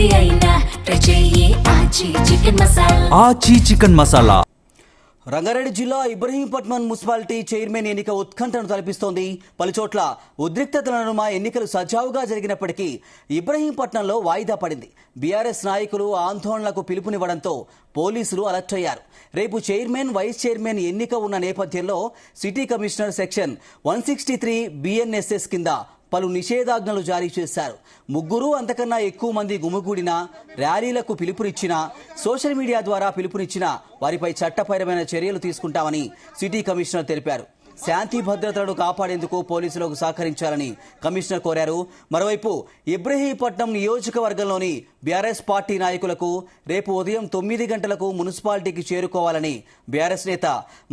ఏది అయినా ట్రై చెయ్యి ఆచి చికెన్ మసాలా. రంగారెడ్డి జిల్లా ఇబ్రహీంపట్నం మున్సిపాలిటీ చైర్మన్ ఎన్నిక ఉత్కంఠను తలపిస్తోంది. పలుచోట్ల ఉద్రిక్తతల నడుమ ఎన్నికలు సజావుగా జరిగినప్పటికీ ఇబ్రహీంపట్నంలో వాయిదా పడింది. బీఆర్ఎస్ నాయకులు ఆందోళనలకు పిలుపునివ్వడంతో పోలీసులు అలర్ట్ అయ్యారు. రేపు చైర్మన్, వైస్ చైర్మన్ ఎన్నిక ఉన్న నేపథ్యంలో సిటీ కమిషనర్ సెక్షన్ 163 BNSS కింద పలు నిషేధాజ్ఞలు జారీ చేశారు. ముగ్గురు అంతకన్నా ఎక్కువ మంది గుమిగూడినా, ర్యాలీలకు పిలుపునిచ్చినా, సోషల్ మీడియా ద్వారా పిలుపునిచ్చినా వారిపై చట్టపరమైన చర్యలు తీసుకుంటామని సిటీ కమిషనర్ తెలిపారు. శాంతి భద్రతలను కాపాడేందుకు పోలీసులకు సహకరించాలని కమిషనర్ కోరారు. మరోవైపు ఇబ్రహీంపట్నం నియోజకవర్గంలోని బీఆర్ఎస్ పార్టీ నాయకులకు రేపు ఉదయం 9 గంటలకు మున్సిపాలిటీకి చేరుకోవాలని బీఆర్ఎస్ నేత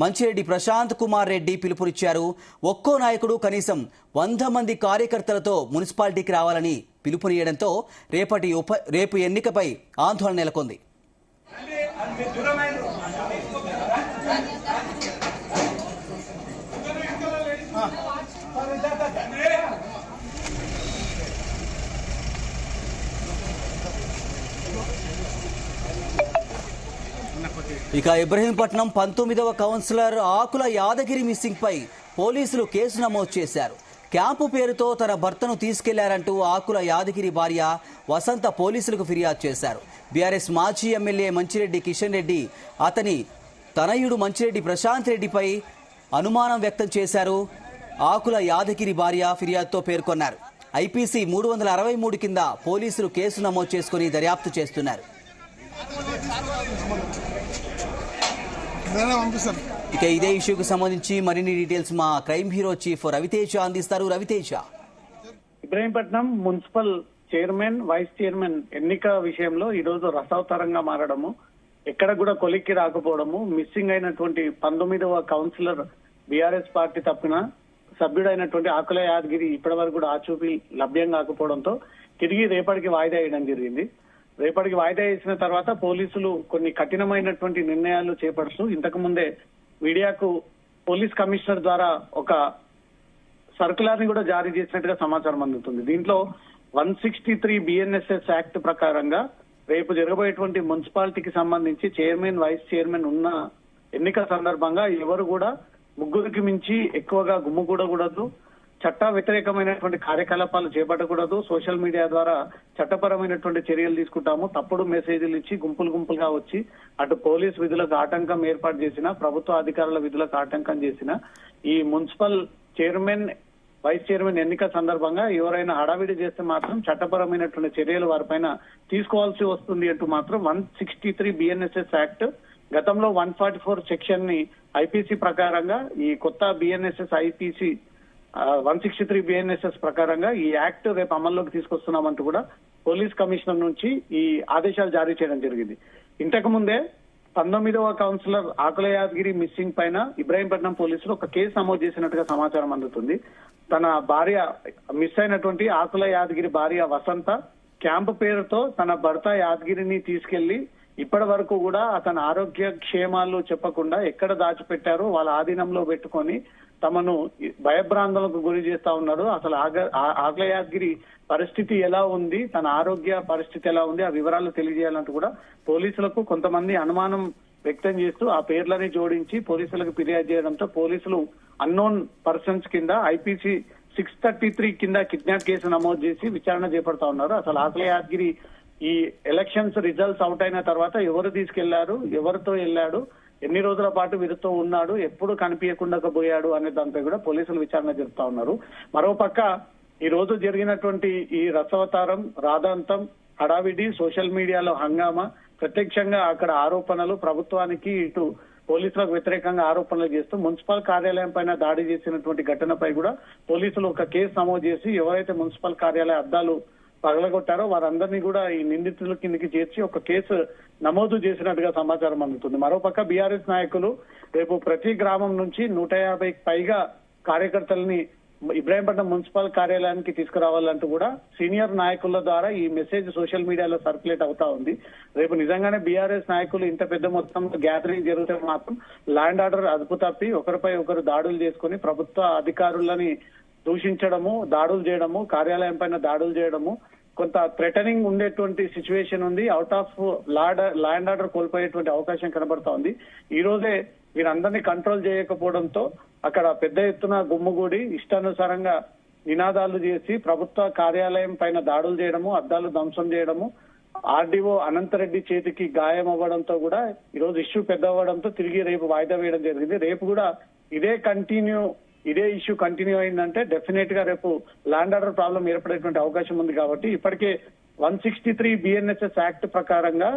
మంచిరెడ్డి ప్రశాంత్ కుమార్ రెడ్డి పిలుపునిచ్చారు. ఒక్కో నాయకుడు కనీసం 100 మంది కార్యకర్తలతో మున్సిపాలిటీకి రావాలని పిలుపునియడంతో రేపు ఎన్నికపై ఆందోళన నెలకొంది. ఇక ఇబ్రహీంపట్నం 19వ కౌన్సిలర్ ఆకుల యాదగిరి మిస్సింగ్ పై పోలీసులు కేసు నమోదు చేశారు. క్యాంపు పేరుతో తన భర్తను తీసుకెళ్లారంటూ ఆకుల యాదగిరి భార్య వసంత పోలీసులకు ఫిర్యాదు చేశారు. బీఆర్ఎస్ మాజీ ఎమ్మెల్యే మంచిరెడ్డి కిషన్ రెడ్డి అతని తనయుడు మంచిరెడ్డి ప్రశాంత్ రెడ్డిపై అనుమానం వ్యక్తం చేశారు. ఆకుల యాదగిరి భార్య ఫిర్యాదుతో పేర్కొన్నారు. IPC 363 కింద పోలీసులు కేసు నమోదు చేసుకుని దర్యాప్తు చేస్తున్నారు. ఇక ఇదే ఇష్యూకు సంబంధించి మరిన్ని డీటెయిల్స్ మా క్రైమ్ బ్యూరో చీఫ్ రవితేజ అందిస్తారు. Ravi Teja, Ibrahimpatnam municipal chairman, vice chairman ఎన్నిక విషయంలో ఈ రోజు రసవతరంగా మారడము, ఎక్కడ కూడా కొలిక్కి రాకపోవడము, మిస్సింగ్ అయినటువంటి 19వ కౌన్సిలర్ బీఆర్ఎస్ పార్టీ తప్పిన సభ్యుడైనటువంటి ఆకుల యాదగిరి ఇప్పటి వరకు కూడా ఆచూపీ లభ్యం కాకపోవడంతో తిరిగి రేపటికి వాయిదా వేయడం జరిగింది. రేపటికి వాయిదా వేసిన తర్వాత పోలీసులు కొన్ని కఠినమైనటువంటి నిర్ణయాలు చేపడుతూ ఇంతకు ముందే మీడియాకు పోలీస్ కమిషనర్ ద్వారా ఒక సర్కులర్ ని కూడా జారీ చేసినట్టుగా సమాచారం అందుతుంది. దీంట్లో 163 BNSS యాక్ట్ ప్రకారంగా రేపు జరగబోయేటువంటి మున్సిపాలిటీకి సంబంధించి చైర్మన్, వైస్ చైర్మన్ ఉన్న ఎన్నిక సందర్భంగా ఎవరు కూడా ముగ్గురికి మించి ఎక్కువగా గుమ్ముకూడకూడదు, చట్ట వ్యతిరేకమైనటువంటి కార్యకలాపాలు చేపట్టకూడదు, సోషల్ మీడియా ద్వారా చట్టపరమైనటువంటి చర్యలు తీసుకుంటాము, తప్పుడు మెసేజ్లు ఇచ్చి గుంపులుగా వచ్చి అటు పోలీస్ విధులకు ఆటంకం ఏర్పాటు చేసిన, ప్రభుత్వ అధికారుల విధులకు ఆటంకం చేసిన ఈ మున్సిపల్ చైర్మన్, వైస్ చైర్మన్ ఎన్నిక సందర్భంగా ఎవరైనా హడావిడి చేస్తే మాత్రం చట్టపరమైనటువంటి చర్యలు వారిపైన తీసుకోవాల్సి వస్తుంది అంటూ మాత్రం 163 BNSS యాక్ట్, గతంలో 144 సెక్షన్ ని IPC ప్రకారంగా ఈ కొత్త BNSS IPC 163 BNSS ప్రకారంగా ఈ యాక్ట్ రేపు అమల్లోకి తీసుకొస్తున్నామంటూ కూడా పోలీస్ కమిషనర్ నుంచి ఈ ఆదేశాలు జారీ చేయడం జరిగింది. ఇంతకు ముందే 19వ కౌన్సిలర్ ఆకుల యాదగిరి మిస్సింగ్ పైన ఇబ్రహీంపట్నం పోలీసులు ఒక కేసు నమోదు చేసినట్టుగా సమాచారం అందుతుంది. తన భార్య మిస్ అయినటువంటి ఆకుల యాదగిరి భార్య వసంత క్యాంపు పేరుతో తన భర్త యాదగిరిని తీసుకెళ్లి ఇప్పటి వరకు కూడా అతని ఆరోగ్య క్షేమాలు చెప్పకుండా ఎక్కడ దాచిపెట్టారో వాళ్ళ ఆధీనంలో పెట్టుకొని తమను భయభ్రాంతులకు గురి చేస్తా ఉన్నాడు. అసలు ఆకుల యాదగిరి పరిస్థితి ఎలా ఉంది, తన ఆరోగ్య పరిస్థితి ఎలా ఉంది, ఆ వివరాలు తెలియజేయాలంటూ కూడా పోలీసులకు కొంతమంది అనుమానం వ్యక్తం చేస్తూ ఆ పేర్లని జోడించి పోలీసులకు ఫిర్యాదు చేయడంతో పోలీసులు అన్నోన్ పర్సన్స్ కింద IPC 633 కింద కిడ్నాప్ కేసు నమోదు చేసి విచారణ చేపడతా ఉన్నారు. అసలు ఆకుల యాదగిరి ఈ ఎలక్షన్స్ రిజల్ట్స్ అవుట్ అయిన తర్వాత ఎవరు తీసుకెళ్లారు, ఎవరితో వెళ్లాడు, ఎన్ని రోజుల పాటు వీరితో ఉన్నాడు, ఎప్పుడు కనిపించకుండా పోయాడు అనే దానిపై కూడా పోలీసులు విచారణ జరుపుతా ఉన్నారు. మరోపక్క ఈ రోజు జరిగినటువంటి ఈ రసవతారం, రాధాంతం, హడావిడి, సోషల్ మీడియాలో హంగామా, ప్రత్యక్షంగా అక్కడ ఆరోపణలు, ప్రభుత్వానికి ఇటు పోలీసులకు వ్యతిరేకంగా ఆరోపణలు చేస్తూ మున్సిపల్ కార్యాలయం పైన దాడి చేసినటువంటి ఘటనపై కూడా పోలీసులు ఒక కేసు నమోదు చేసి ఎవరైతే మున్సిపల్ కార్యాలయ అద్దాలు పగలగొట్టారో వారందరినీ కూడా ఈ నిందితుల కిందకి చేర్చి ఒక కేసు నమోదు చేసినట్టుగా సమాచారం అందుతుంది. మరోపక్క బీఆర్ఎస్ నాయకులు రేపు ప్రతి గ్రామం నుంచి 150కి పైగా కార్యకర్తలని ఇబ్రహీంపట్నం మున్సిపల్ కార్యాలయానికి తీసుకురావాలంటూ కూడా సీనియర్ నాయకుల ద్వారా ఈ మెసేజ్ సోషల్ మీడియాలో సర్క్యులేట్ అవుతా ఉంది. రేపు నిజంగానే బీఆర్ఎస్ నాయకులు ఇంత పెద్ద మొత్తంలో గ్యాదరింగ్ జరిగితే మాత్రం ల్యాండ్ ఆర్డర్ అదుపు తప్పి ఒకరిపై ఒకరు దాడులు చేసుకుని ప్రభుత్వ అధికారులని దూషించడము, దాడులు చేయడము, కార్యాలయం పైన దాడులు చేయడము, కొంత థ్రెటనింగ్ ఉండేటువంటి సిచ్యువేషన్ ఉంది. అవుట్ ఆఫ్ ల్యాండ్ ఆర్డర్ కోల్పోయేటువంటి అవకాశం కనబడతా ఉంది. ఈ రోజే వీరందరినీ కంట్రోల్ చేయకపోవడంతో అక్కడ పెద్ద ఎత్తున గుమ్ముగూడి ఇష్టానుసారంగా నినాదాలు చేసి ప్రభుత్వ కార్యాలయం పైన దాడులు చేయడము, అద్దాలు ధ్వంసం చేయడము, ఆర్డీఓ అనంతరెడ్డి చేతికి గాయం అవ్వడంతో కూడా ఈరోజు ఇష్యూ పెద్ద అవ్వడంతో తిరిగి రేపు వాయిదా వేయడం జరిగింది. రేపు కూడా ఇదే ఇష్యూ కంటిన్యూ అయిందంటే డెఫినెట్ గా రేపు ల్యాండ్ ఆర్డర్ ప్రాబ్లం ఏర్పడేటువంటి అవకాశం ఉంది. కాబట్టి ఇప్పటికే 163 BNSS యాక్ట్ ప్రకారంగా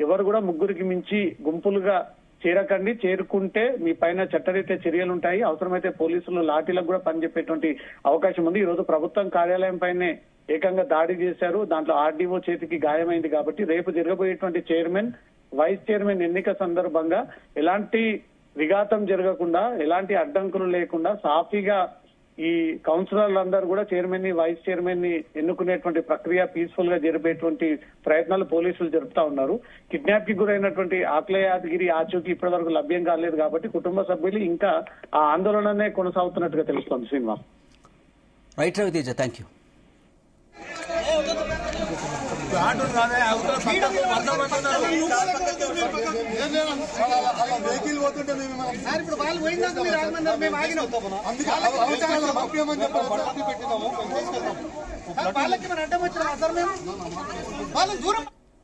ఎవరు కూడా ముగ్గురికి మించి గుంపులుగా చేరకండి, చేరుకుంటే మీ పైన చట్టరీత్యా చర్యలు ఉంటాయి, అవసరమైతే పోలీసులు లాఠీలకు కూడా పనిచెప్పేటువంటి అవకాశం ఉంది. ఈ రోజు ప్రభుత్వం కార్యాలయం పైనే ఏకంగా దాడి చేశారు. దాంట్లో ఆర్డీఓ చేతికి గాయమైంది. కాబట్టి రేపు జరగబోయేటువంటి చైర్మన్, వైస్ చైర్మన్ ఎన్నిక సందర్భంగా ఎలాంటి విఘాతం జరగకుండా, ఎలాంటి అడ్డంకులు లేకుండా సాఫీగా ఈ కౌన్సిలర్లందరూ కూడా చైర్మన్ ని, వైస్ చైర్మన్ ని ఎన్నుకునేటువంటి ప్రక్రియ పీస్ఫుల్ గా జరిపేటువంటి ప్రయత్నాలు పోలీసులు జరుపుతా ఉన్నారు. కిడ్నాప్ కి గురైనటువంటి ఆకుల యాదగిరి ఆచూకీ ఇప్పటి వరకు లభ్యం కాలేదు. కాబట్టి కుటుంబ సభ్యులు ఇంకా ఆ ఆందోళననే కొనసాగుతున్నట్టుగా తెలుస్తోంది. Srinivas. Right Ravi Teja, thank you. Vehicle పోతుంటే ఇప్పుడు వాళ్ళు పోయిందాక మీరు ఆగమన్నారు, మేము ఆగినాం. వాళ్ళకి మనం అడ్డం వచ్చినా సార్, మేము వాళ్ళని దూరం